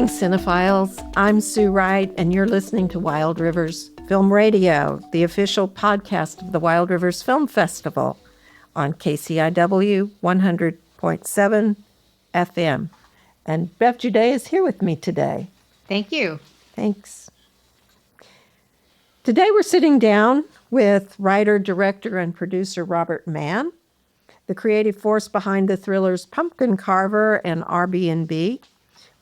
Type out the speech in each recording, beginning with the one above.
Greetings, cinephiles. I'm Sue Wright, and you're listening to Wild Rivers Film Radio, the official podcast of the Wild Rivers Film Festival on KCIW 100.7 FM. And Bev Jude is here with me today. Thank you. Thanks. Today we're sitting down with writer, director, and producer Robert Mann, the creative force behind the thrillers Pumpkin Karver and Airbnb,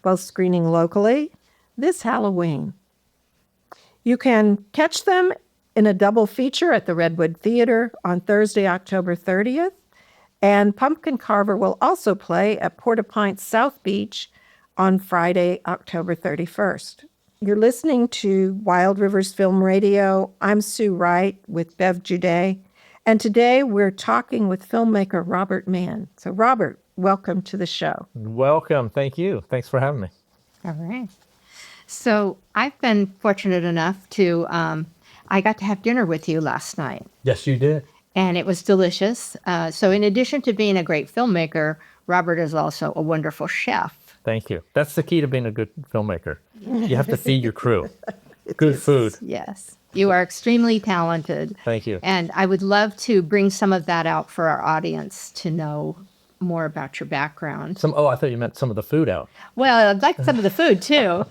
both screening locally this Halloween. You can catch them in a double feature at the Redwood Theater on Thursday, October 30th, and Pumpkin Karver will also play at Port-au-Prince South Beach on Friday, October 31st. You're listening to Wild Rivers Film Radio. I'm Sue Wright with Bev Jude, and today we're talking with filmmaker Robert Mann. So Robert, welcome to the show. Welcome. Thank you. Thanks for having me. All right. So I've been fortunate enough to, I got to have dinner with you last night. Yes, you did. And it was delicious. So in addition to being a great filmmaker, Robert is also a wonderful chef. Thank you. That's the key to being a good filmmaker. You have to feed your crew. Good food. Yes. You are extremely talented. Thank you. And I would love to bring some of that out for our audience to know more about your background. I thought you meant some of the food out. Well, I'd like some of the food too.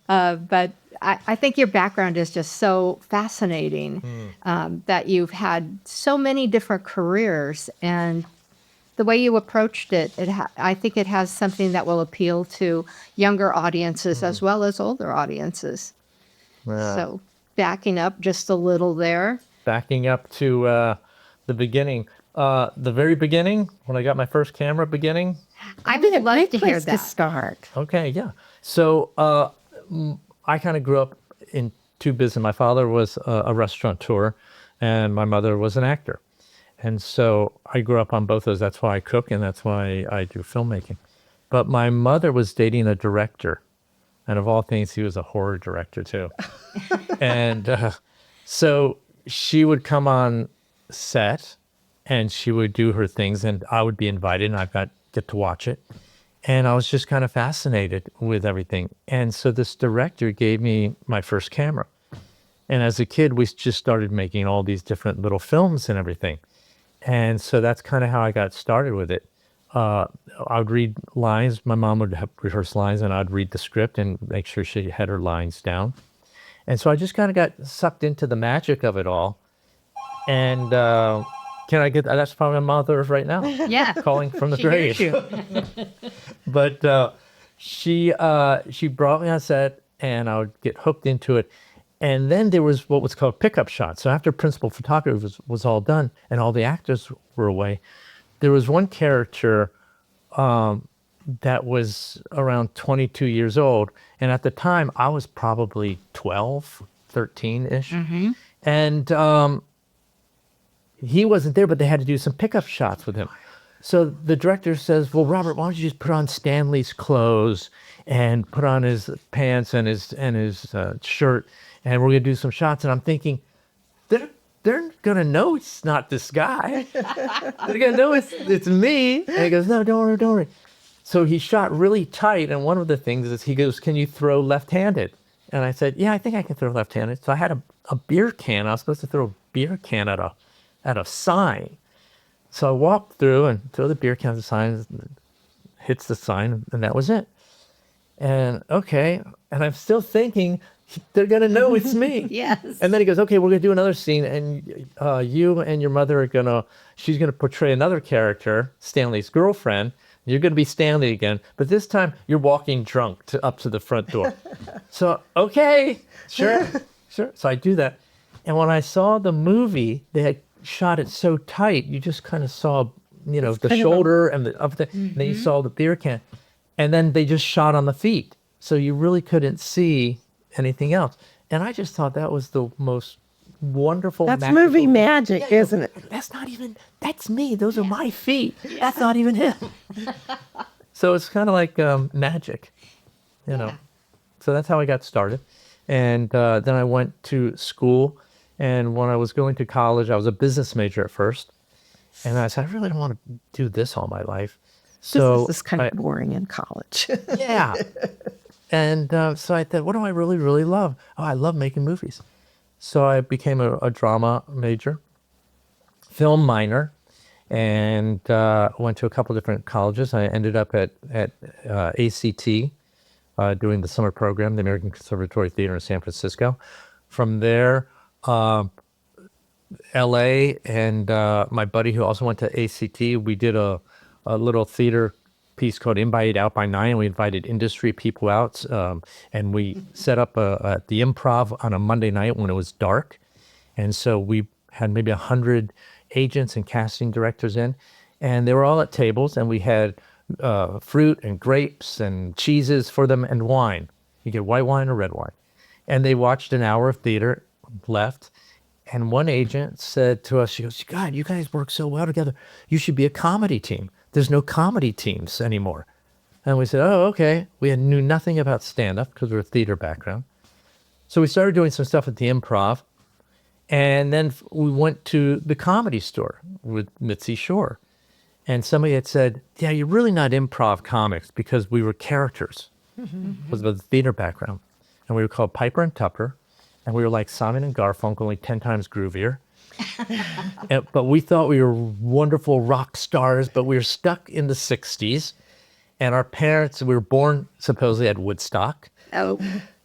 But I think your background is just so fascinating that you've had so many different careers, and the way you approached it, I think it has something that will appeal to younger audiences as well as older audiences. So backing up just a little there. Backing up to the beginning. The very beginning, when I got my first camera beginning. I would love to hear that. To start. Okay, yeah. So I kind of grew up in two business. My father was a restaurateur, and my mother was an actor. And so I grew up on both those. That's why I cook, and that's why I do filmmaking. But my mother was dating a director. And of all things, he was a horror director, too. And so she would come on set, and she would do her things, and I would be invited, and I'd get to watch it. And I was just kind of fascinated with everything. And so this director gave me my first camera. And as a kid, we just started making all these different little films and everything. And so that's kind of how I got started with it. I would read lines. My mom would have rehearse lines, and I'd read the script and make sure she had her lines down. And so I just kind of got sucked into the magic of it all. And can I get that's probably my mother right now? Yeah. Calling from the She grave. hears you. But she brought me on set, and I would get hooked into it. And then there was what was called pickup shots. So after principal photography was all done and all the actors were away, there was one character that was around 22 years old. And at the time, I was probably 12, 13-ish. Mm-hmm. And he wasn't there, but they had to do some pickup shots with him. So the director says, well, Robert, why don't you just put on Stanley's clothes and put on his pants and his shirt, and we're going to do some shots. And I'm thinking, they're going to know it's not this guy. They're going to know it's me. And he goes, no, don't worry. So he shot really tight, and one of the things is he goes, can you throw left-handed? And I said, yeah, I think I can throw left-handed. So I had a beer can. I was supposed to throw a beer can at a sign. So I walked through and throw the beer can at the sign, hits the sign, and that was it. And okay, and I'm still thinking, they're going to know it's me. Yes. And then he goes, okay, we're going to do another scene, and you and your mother are she's going to portray another character, Stanley's girlfriend. You're going to be Stanley again, but this time you're walking drunk up to the front door. So, okay, sure. So I do that. And when I saw the movie, they had shot it so tight, you just kind of saw, the shoulder and then you saw the beer can. And then they just shot on the feet. So you really couldn't see anything else. And I just thought that was the most wonderful. That's movie magic, isn't it? That's me. Those are my feet. That's not even him. So it's kind of like magic, Yeah. So that's how I got started. And then I went to school. And when I was going to college, I was a business major at first. And I said, I really don't want to do this all my life. So this is kind of boring in college. Yeah. And so I thought, what do I really, really love? Oh, I love making movies. So I became a drama major, film minor, and went to a couple different colleges. I ended up at ACT doing the summer program, the American Conservatory Theater in San Francisco. From there, LA, and my buddy who also went to ACT, we did a little theater piece called In by 8, Out by 9. We invited industry people out, and we set up at the Improv on a Monday night when it was dark. And so we had maybe 100 agents and casting directors in, and they were all at tables, and we had fruit and grapes and cheeses for them and wine. You get white wine or red wine. And they watched an hour of theater, left. And one agent said to us, she goes, God, you guys work so well together. You should be a comedy team. There's no comedy teams anymore. And we said, oh, okay. We knew nothing about stand-up because we were a theater background. So we started doing some stuff at the Improv. And then we went to the Comedy Store with Mitzi Shore. And somebody had said, yeah, you're really not improv comics because we were characters. It was about the theater background. And we were called Piper and Tupper. And we were like Simon and Garfunkel, only 10 times groovier. But we thought we were wonderful rock stars, but we were stuck in the 60s. And our parents, we were born supposedly at Woodstock. Oh.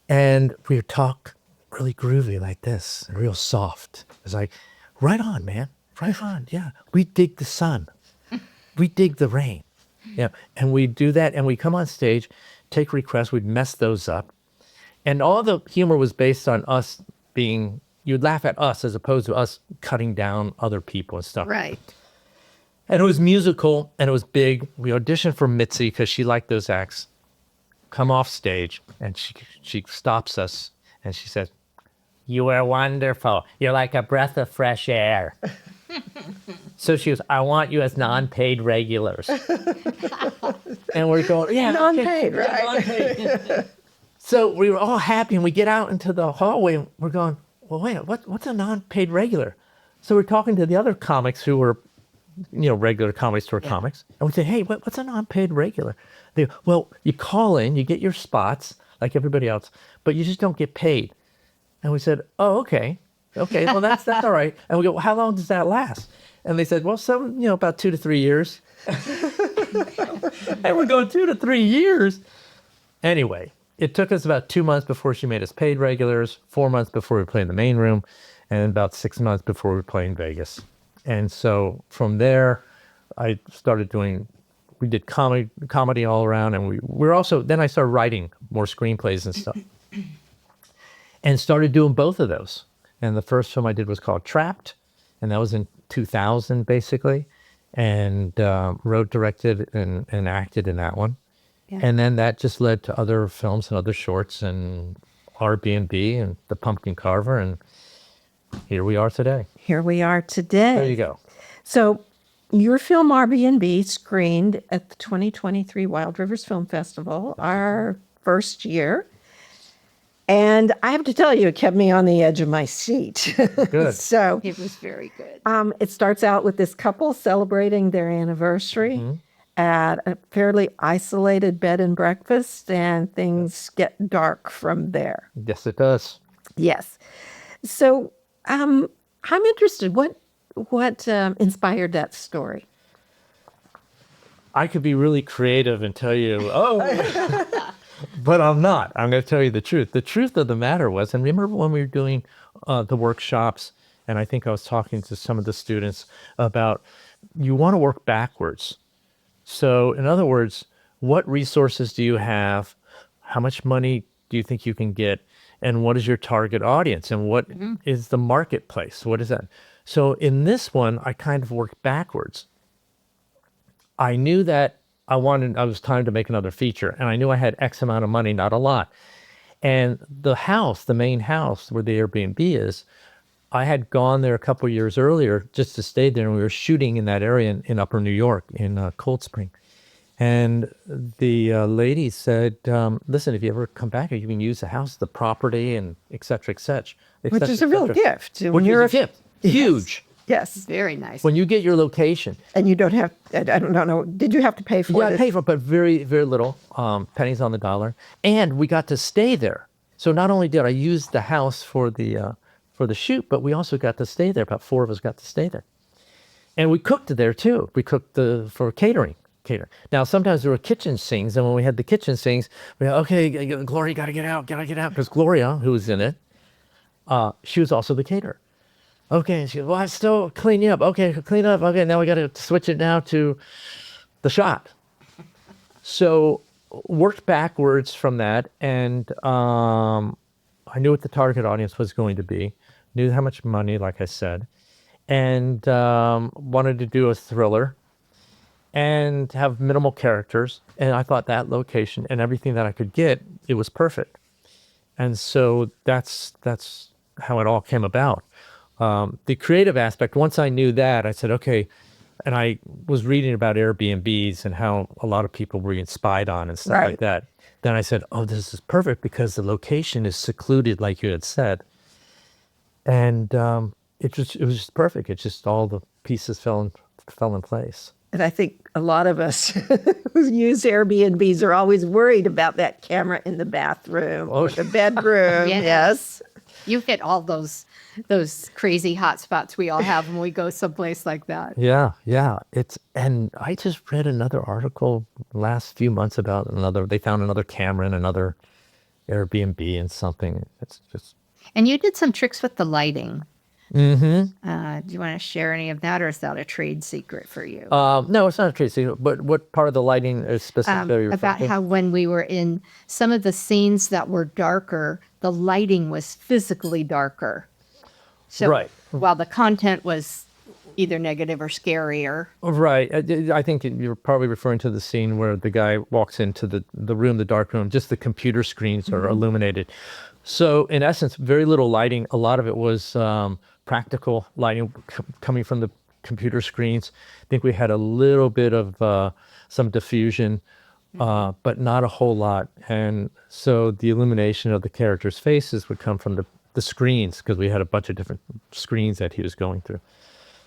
And we would talk really groovy like this, and real soft. It's like, right on, man. Right on. Yeah. We dig the sun. We dig the rain. Yeah. And we do that, and we come on stage, take requests, we'd mess those up. And all the humor was based on us being, you'd laugh at us as opposed to us cutting down other people and stuff. Right. And it was musical, and it was big. We auditioned for Mitzi because she liked those acts. Come off stage, and she stops us, and she says, you are wonderful. You're like a breath of fresh air. So she goes, I want you as non-paid regulars. And we're going, yeah. Non-paid, okay. right? Non-paid. So we were all happy, and we get out into the hallway, and we're going, well, wait, what's a non-paid regular? So we're talking to the other comics who were, regular Comedy Store comics. And we say, hey, what's a non-paid regular? They go, well, you call in, you get your spots like everybody else, but you just don't get paid. And we said, oh, okay. Okay, well, that's all right. And we go, well, how long does that last? And they said, well, about 2 to 3 years. And we're going 2 to 3 years. Anyway, it took us about 2 months before she made us paid regulars, 4 months before we played in the main room, and about 6 months before we played in Vegas. And so from there, I started we did comedy all around, and then I started writing more screenplays and stuff. And started doing both of those. And the first film I did was called Trapped, and that was in 2000, basically. And wrote, directed, and acted in that one. Yeah. And then that just led to other films and other shorts, and Airbnb and The Pumpkin Carver, and here we are today. Here we are today. There you go. So your film Airbnb screened at the 2023 Wild Rivers Film Festival, our first year. And I have to tell you, it kept me on the edge of my seat. Good. So It was very good. it starts out with this couple celebrating their anniversary at a fairly isolated bed and breakfast, and things get dark from there. Yes, it does. Yes. So I'm interested. What inspired that story? I could be really creative and tell you, but I'm not. I'm going to tell you the truth. The truth of the matter was, and remember when we were doing the workshops, and I think I was talking to some of the students about you want to work backwards. So in other words, what resources do you have? How much money do you think you can get? And what is your target audience? And what is the marketplace? What is that? So in this one, I kind of worked backwards. I knew that I was time to make another feature, and I knew I had X amount of money, not a lot. And the main house where the Airbnb is, I had gone there a couple of years earlier just to stay there, and we were shooting in that area in Upper New York, in Cold Spring. And the lady said, listen, if you ever come back here, you can use the house, the property, and et cetera, et cetera. Which is a real gift. Which is a gift. Huge. Yes. Very nice. When you get your location, And you don't have, I don't know, did you have to pay for yeah, I this? paid for it, but very, very little, pennies on the dollar. And we got to stay there. So not only did I use the house for the shoot, but we also got to stay there. About 4 of us got to stay there. And we cooked there too. We cooked for catering. Now, sometimes there were kitchen scenes, and when we had the kitchen scenes, we go, okay, Gloria, gotta get out, because Gloria, who was in it, she was also the caterer. Okay, and she goes, well, I'm still cleaning up. Okay, clean up. Okay, now we got to switch it now to the shot. So worked backwards from that, and I knew what the target audience was going to be, knew how much money, like I said, and wanted to do a thriller and have minimal characters. And I thought that location and everything that I could get, it was perfect. And so that's how it all came about. The creative aspect, once I knew that, I said, okay, and I was reading about Airbnbs and how a lot of people were being spied on and stuff like Right. that. Then I said, oh, this is perfect because the location is secluded, like you had said. And it was just perfect. It just all the pieces fell in place. And I think a lot of us who use Airbnbs are always worried about that camera in the bathroom or the bedroom. Yes. Yes. You hit all those crazy hot spots we all have when we go someplace like that. Yeah. And I just read another article last few months about they found another camera in another Airbnb and something. It's just. And you did some tricks with the lighting. Mm-hmm. Do you want to share any of that, or is that a trade secret for you? No, it's not a trade secret, but what part of the lighting is specifically About how when we were in some of the scenes that were darker, the lighting was physically darker. So Right. while the content was either negative or scarier. Right. I think you're probably referring to the scene where the guy walks into the room, the dark room, just the computer screens are illuminated. So in essence, very little lighting. A lot of it was practical lighting coming from the computer screens. I think we had a little bit of some diffusion, but not a whole lot. And so the illumination of the characters' faces would come from the screens, because we had a bunch of different screens that he was going through.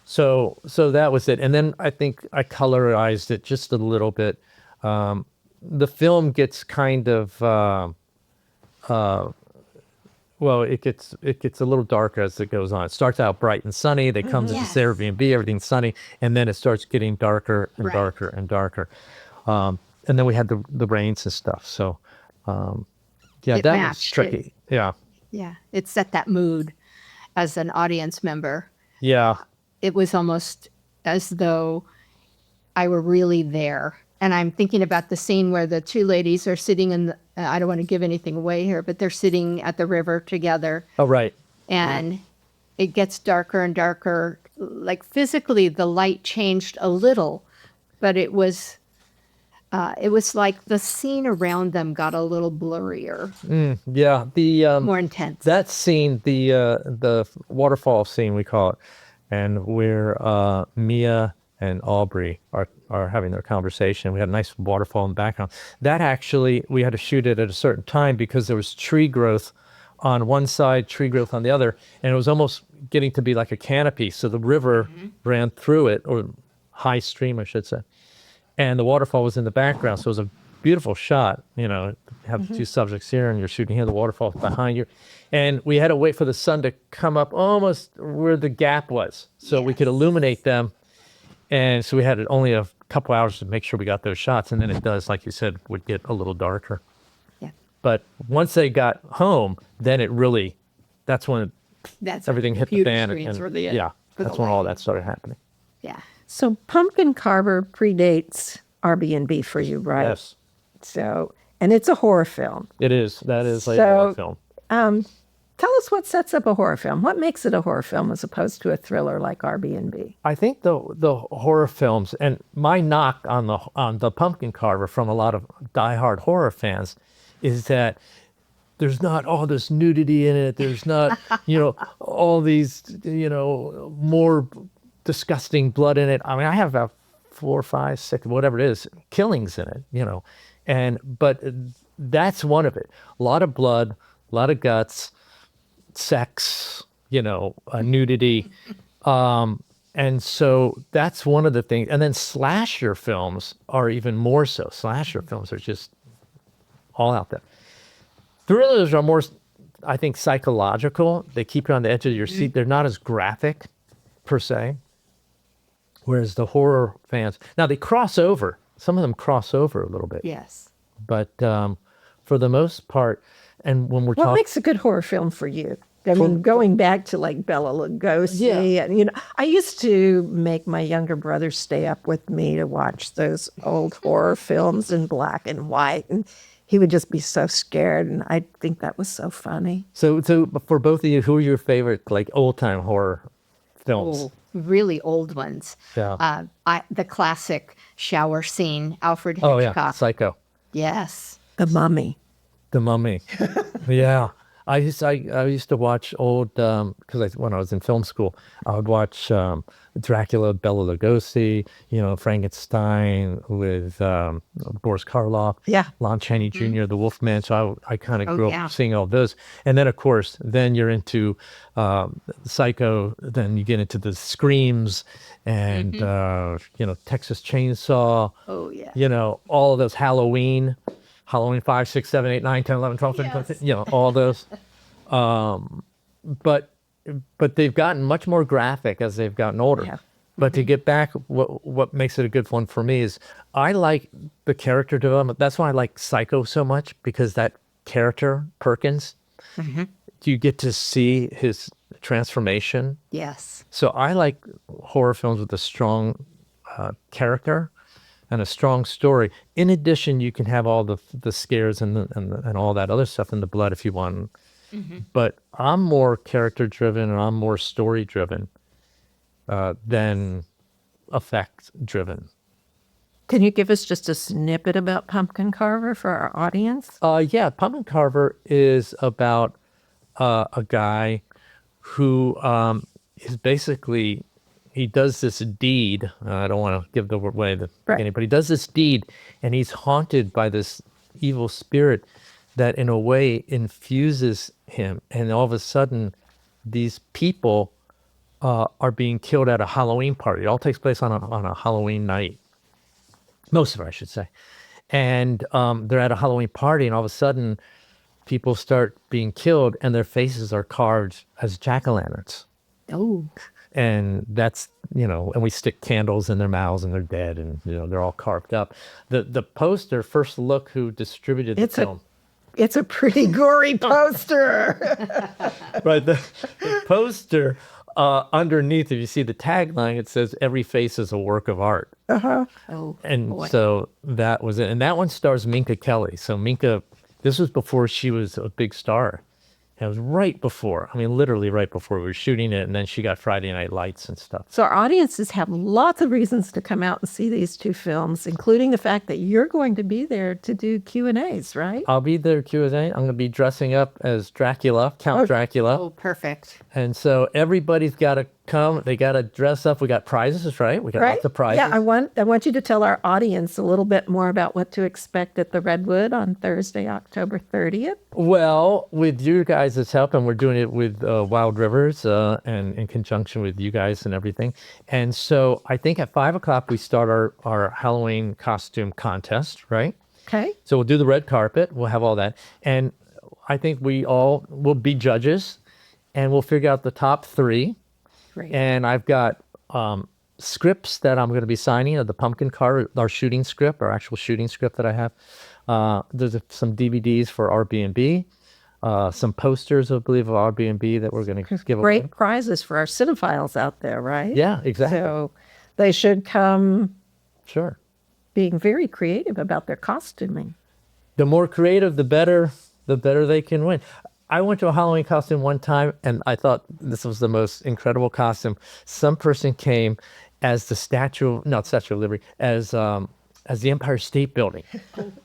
So that was it. And then I think I colorized it just a little bit. The film gets kind of, it gets a little darker as it goes on. It starts out bright and sunny. They come to this Airbnb, everything's sunny, and then it starts getting darker and Right. darker and darker. And then we had the rains and stuff. So, yeah, It that was matched tricky. Yeah, Yeah, it set that mood as an audience member. yeah. It was almost as though I were really there. And I'm thinking about the scene where the two ladies are sitting in the, I don't want to give anything away here, but they're sitting at the river together, Oh, right. and it gets darker and darker. Like physically, the light changed a little, but it was like the scene around them got a little blurrier, Yeah, more intense. that scene, the waterfall scene, we call it, and where Mia and Aubrey are having their conversation. We had a nice waterfall in the background. That actually, we had to shoot it at a certain time because there was tree growth on one side, tree growth on the other, and it was almost getting to be like a canopy. So the river ran through it, or high stream, I should say. And the waterfall was in the background. So it was a beautiful shot. You know, have the two subjects here and you're shooting here, the waterfall behind you. And we had to wait for the sun to come up almost where the gap was so we could illuminate them. And so we had only a couple hours to make sure we got those shots. And then it does, like you said, would get a little darker. Yeah, But once they got home, then that's when that's everything hit the computer fan. screens And were the- yeah, for the that's when all lighting. that started happening. Yeah. So Pumpkin Carver predates Airbnb for you, right? Yes, So, and it's a horror film. it is. That is a So- horror film. Tell us what sets up a horror film. What makes it a horror film as opposed to a thriller like Airbnb? I think the horror films, and my knock on the Pumpkin Carver from a lot of diehard horror fans is that there's not all this nudity in it. There's not, all these, more disgusting blood in it. I mean, I have about 4, 5, 6, whatever it is, killings in it, but that's one of it. A lot of blood, a lot of guts, sex, nudity. And so that's one of the things. And then slasher films are even more so. Slasher films are just all out there. Thrillers are more, I think, psychological. They keep you on the edge of your seat. They're not as graphic per se. Whereas the horror fans, now they cross over. Some of them cross over a little bit. Yes. But for the most part, and when we're What talking, makes a good horror film for you? I mean, going back to like Bela Lugosi, Yeah. and I used to make my younger brother stay up with me to watch those old horror films in black and white, and he would just be so scared, and I think that was so funny. so for both of you, who are your favorite like old time horror films? Oh, really old ones. Yeah. The classic shower scene, Alfred Oh yeah, Hitchcock. Psycho, Yes. The Mummy. The Mummy. Yeah. I used to watch old because when I was in film school, I would watch Dracula, Bela Lugosi, Frankenstein with Boris Karloff, Yeah. Lon Chaney Jr., The Wolfman. So I kind of Oh, grew yeah. up seeing all those, and then of course, then you're into Psycho. Then you get into the screams and Texas Chainsaw. Oh, yeah. All of those Halloween 5, 6, 7, 8, 9, 10, 11, 12, 13, 14, all those. But they've gotten much more graphic as they've gotten older. Yeah. But to get back, what makes it a good one for me is I like the character development. That's why I like Psycho so much, because that character, Perkins, you get to see his transformation. Yes. So I like horror films with a strong character and a strong story. In addition, you can have all the scares and all that other stuff in the blood if you want. But I'm more character driven and I'm more story driven than effect driven. Can you give us just a snippet about Pumpkin Carver for our audience? Yeah, Pumpkin Karver is about a guy who is basically, he does this deed. I don't want to give the away the beginning, but he does this deed, and he's haunted by this evil spirit that, in a way, infuses him. And all of a sudden, these people are being killed at a Halloween party. It all takes place on a Halloween night. Most of it, I should say. And they're at a Halloween party, and all of a sudden, people start being killed, and their faces are carved as jack-o'-lanterns. Oh. And that's, and we stick candles in their mouths and they're dead, and, they're all carved up. The poster, First Look, who distributed the film. It's a pretty gory poster. Right. The poster, underneath, if you see the tagline, it says, "Every face is a work of art." Oh. And boy. so that was it. And that one stars Minka Kelly. So Minka, this was before she was a big star. It was right before, literally right before we were shooting it. And then she got Friday Night Lights and stuff. So our audiences have lots of reasons to come out and see these two films, including the fact that you're going to be there to do Q&As, right? I'll be there Q&A. I'm going to be dressing up as Dracula, Count Dracula. Oh, perfect. And so everybody's got to come. They got to dress up. We got prizes, right? We got lots of prizes. Yeah, I want you to tell our audience a little bit more about what to expect at the Redwood on Thursday, October 30th. Well, with you guys' help, and we're doing it with Wild Rivers and in conjunction with you guys and everything. And so I think at 5 o'clock we start our Halloween costume contest, right? Okay. So we'll do the red carpet. We'll have all that. And I think we all will be judges, and we'll figure out the top 3. Great. And I've got scripts that I'm going to be signing of the Pumpkin Carver, our shooting script, our actual shooting script that I have. There's some DVDs for Airbnb, some posters, I believe, of Airbnb that we're going to give away. Great prizes for our cinephiles out there, right? Yeah, exactly. So they should come Sure. being very creative about their costuming. The more creative, the better they can win. I went to a Halloween costume one time, and I thought this was the most incredible costume. Some person came as the Statue of Liberty, as the Empire State Building.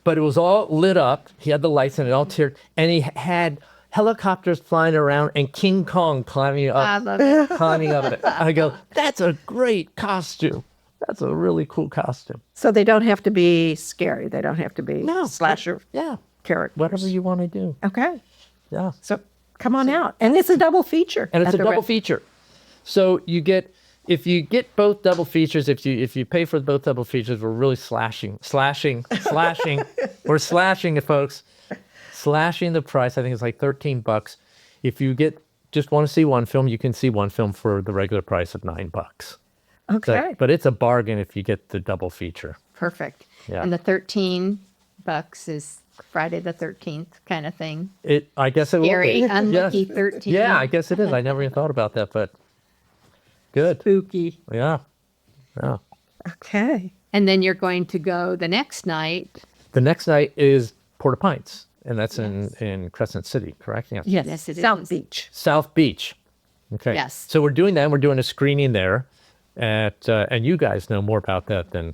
But it was all lit up. He had the lights and it all tiered, and he had helicopters flying around and King Kong climbing up. I love it. Climbing up it. I go, that's a great costume. That's a really cool costume. So they don't have to be scary. They don't have to be slasher Yeah. characters. Whatever you want to do. Okay. Yeah. So come on out. And it's a double feature. And it's at a the double Red- feature. So you get if you get both double features, if you pay for both double features, we're really slashing. We're slashing it, folks. Slashing the price. I think it's like $13. If you just want to see one film, you can see one film for the regular price of $9. Okay. But it's a bargain if you get the double feature. Perfect. Yeah. And the $13 is Friday the 13th kind of thing. I guess it Scary, will be. unlucky Yes. 13. Yeah, I guess it is. I never even thought about that, but good. Spooky. Yeah. Yeah. Okay. And then you're going to go the next night. The next night is Port-au-Prince, and that's in Crescent City, correct? Yeah. Yes. Yes, it South is. Beach. South Beach. Okay. Yes. So we're doing that. And we're doing a screening there, and you guys know more about that than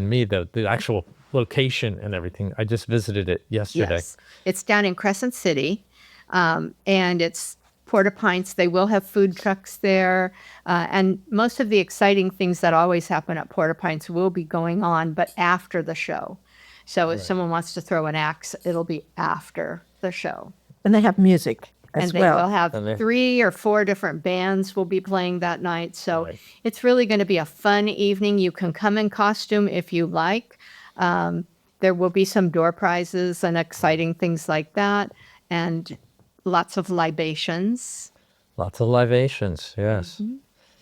me. The actual location and everything. I just visited it yesterday. Yes. It's down in Crescent City, and it's Port-au-Prince. They will have food trucks there, and most of the exciting things that always happen at Port-au-Prince will be going on, but after the show. So if someone wants to throw an axe, it'll be after the show. And they have music as And they well. will have And they- 3 or 4 different bands will be playing that night. So Right. it's really going to be a fun evening. You can come in costume if you like. There will be some door prizes and exciting things like that, and lots of libations. Lots of libations, yes.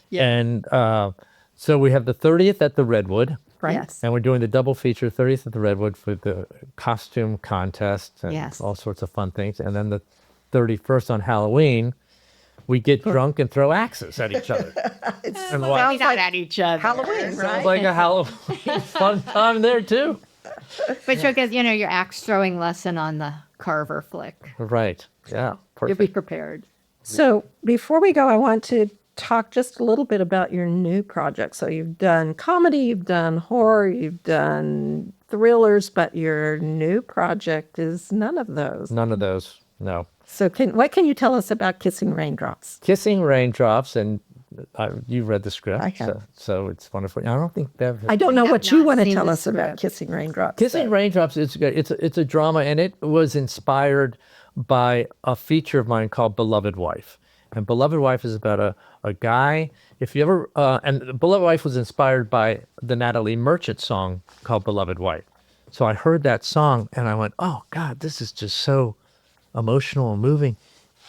Yeah. And so we have the 30th at the Redwood, Right. Yes. and we're doing the double feature 30th at the Redwood for the costume contest and Yes. all sorts of fun things. And then the 31st on Halloween, we get drunk and throw axes at each other. And Maybe watch. not at each other. Halloween, Sounds right? like a Halloween fun time there too. But you'll get, your axe throwing lesson on the Karver flick. Right. Yeah. You'll be Perfect. prepared. So before we go, I want to talk just a little bit about your new project. So you've done comedy, you've done horror, you've done thrillers, but your new project is none of those. None of those. No. So what can you tell us about Kissing Raindrops? Kissing Raindrops, and you read the script. I have. So it's wonderful. I don't think Bev. I don't know have what you not want to seen tell the us about script. Kissing Raindrops. Kissing Raindrops is it's a drama, and it was inspired by a feature of mine called Beloved Wife. And Beloved Wife is about a guy. If you ever and Beloved Wife was inspired by the Natalie Merchant song called Beloved Wife. So I heard that song and I went, oh God, this is just so emotional and moving.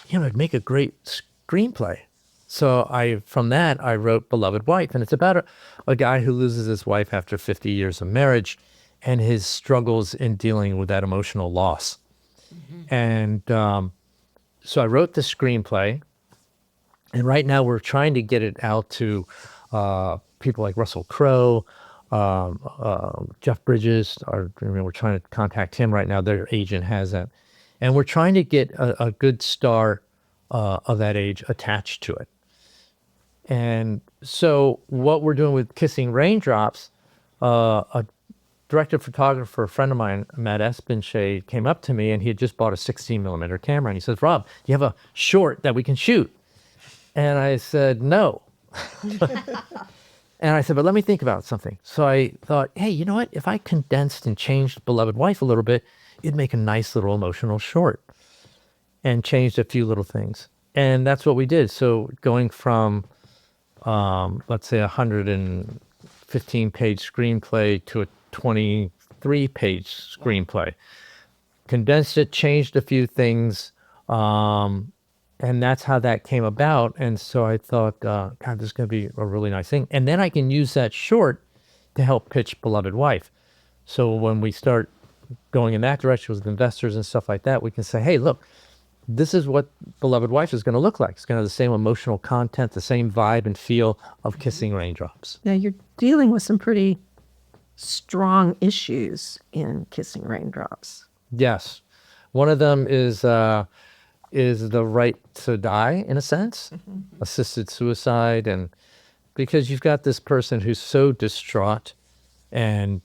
It'd make a great screenplay. So from that I wrote Beloved Wife, and it's about a guy who loses his wife after 50 years of marriage and his struggles in dealing with that emotional loss. And so I wrote the screenplay, and right now we're trying to get it out to people like Russell Crowe, Jeff Bridges. We're trying to contact him right now. Their agent has that. And we're trying to get a good star of that age attached to it. And so what we're doing with Kissing Raindrops, a director photographer, a friend of mine, Matt Espinshade, came up to me, and he had just bought a 16 millimeter camera. And he says, Rob, do you have a short that we can shoot? And I said, no. And I said, but let me think about something. So I thought, hey, you know what? If I condensed and changed Beloved Wife a little bit, it'd make a nice little emotional short, and changed a few little things. And that's what we did. So going from, let's say, 115-page screenplay to a 23-page screenplay, condensed it, changed a few things, and that's how that came about. And so I thought, God, this is going to be a really nice thing. And then I can use that short to help pitch Beloved Wife. So when we start going in that direction with investors and stuff like that, we can say, hey, look, this is what Beloved Wife is going to look like. It's going to have the same emotional content, the same vibe and feel of Kissing Raindrops. Now you're dealing with some pretty strong issues in Kissing Raindrops. Yes. One of them is the right to die, in a sense, assisted suicide. And because you've got this person who's so distraught, and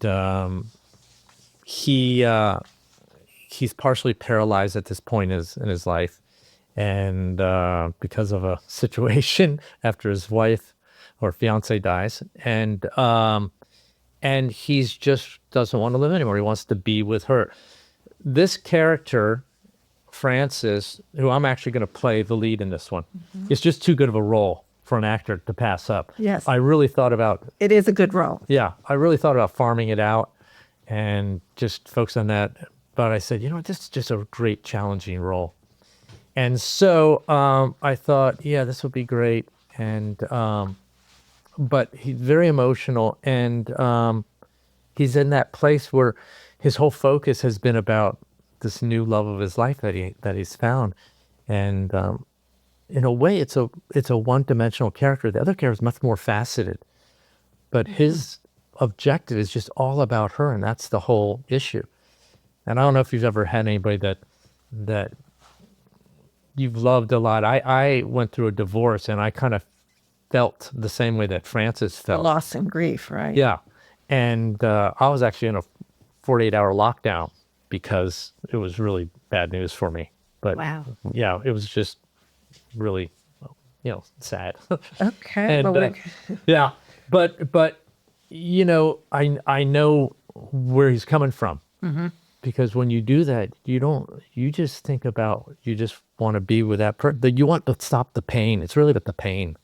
he's partially paralyzed at this point in his life, and because of a situation after his wife or fiance dies, and he's just doesn't want to live anymore. He wants to be with her. This character, Francis, who I'm actually going to play the lead in this one, is just too good of a role for an actor to pass up. Yes. I really thought about, It is a good role. yeah, I really thought about farming it out and just focus on that. But I said, you know what, this is just a great, challenging role. And so I thought, yeah, this would be great. And but he's very emotional, and he's in that place where his whole focus has been about this new love of his life that he's found. And in a way, it's a one-dimensional character. The other character is much more faceted, but his objective is just all about her, and that's the whole issue. And I don't know if you've ever had anybody that you've loved a lot. I went through a divorce, and I kind of felt the same way that Francis felt. Loss and grief, right? Yeah. And I was actually in a 48-hour lockdown because it was really bad news for me. But Wow. yeah, it was just really, sad. Okay. And well, yeah, but I know where he's coming from, because when you do that, you just think about, you just want to be with that person. You want to stop the pain. It's really about the pain.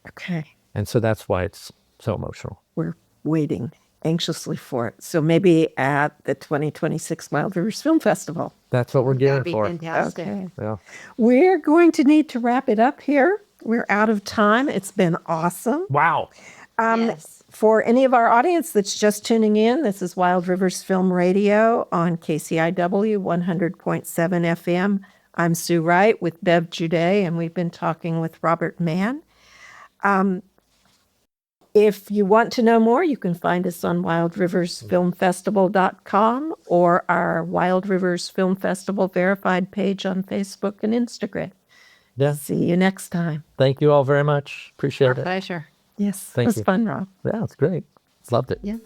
okay. And so that's why it's so emotional. We're waiting anxiously for it. So maybe at the 2026 Wild Rivers Film Festival. That's what we're That'd gearing be for. fantastic. Okay. Yeah. We're going to need to wrap it up here. We're out of time. It's been awesome. Wow. Yes. For any of our audience that's just tuning in, this is Wild Rivers Film Radio on KCIW 100.7 FM. I'm Sue Wright with Bev Jude, and we've been talking with Robert Mann. If you want to know more, you can find us on wildriversfilmfestival.com or our Wild Rivers Film Festival verified page on Facebook and Instagram. Yeah. See you next time. Thank you all very much. Appreciate it. Pleasure. Yes, Thank it was you. fun, Rob. Yeah, it's great. Loved it. Yeah.